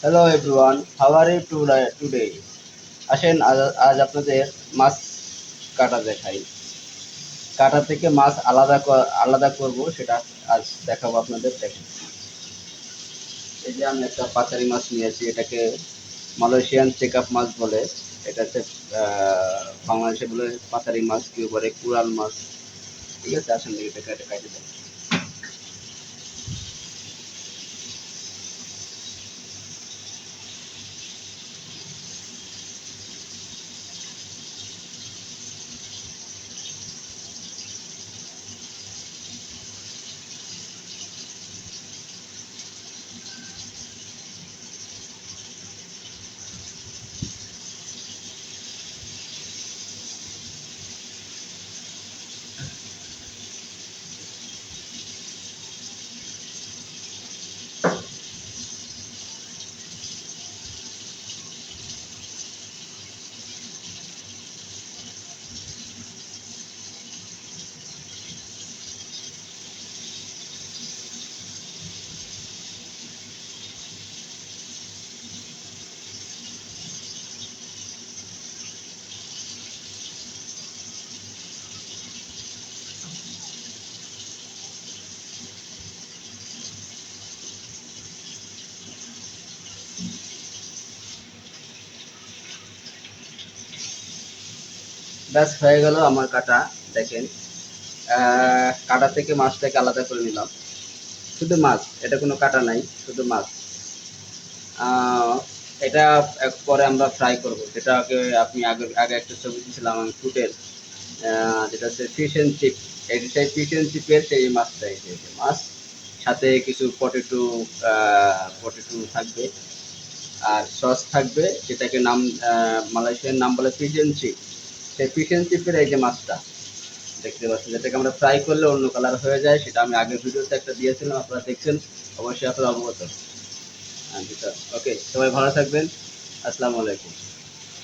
Hello everyone, how are you today? আসেন আজ আপনাদের মাছ কাটা দেখাই। কাটা থেকে মাছ আলাদা করব, সেটা আজ দেখাবো আপনাদের। দেখেন, এই যে আমি একটা পাতারি মাছ নিয়েছি, এটাকে মালয়েশিয়ান চেকআপ মাছ বলে। এটা হচ্ছে বাংলাদেশে বলে পাতারি মাছ, কেউ বলে কুরাল মাছ। ঠিক আছে, আসেন এটা কেটে কেটে দেন। ব্যাস হয়ে গেল আমার কাটা। দেখেন, কাটা থেকে মাছটাকে আলাদা করে নিলাম। শুধু মাছ, এটা কোনো কাটা নাই, শুধু মাছ। আহ, এটা পরে আমরা ফ্রাই করব, যেটাকে আপনি আগে আগে একটা ছবি দিয়েছিলাম আমি ফুটের, যেটা হচ্ছে ফিশ এন্ড চিপ। এই সেই ফিশ এন্ড চিপের সেই মাছটা, এই যে মাছ, সাথে কিছু পটেটো, পটেটো থাকবে, আর সস থাকবে, যেটাকে মালয়েশিয়ার নাম বলে ফিশ এন্ড চিপ। সেই ফিশ এন্ড চিপের এই যে মাছটা দেখতে পাচ্ছেন, যেটাকে আমরা ফ্রাই করলে অন্য কালার হয়ে যায়, সেটা আমি আগের ভিডিওতে একটা দিয়েছিলাম, আপনারা দেখছেন, অবশ্যই আপনারা অবগত। ওকে, সবাই ভালো থাকবেন। আসসালামু আলাইকুম।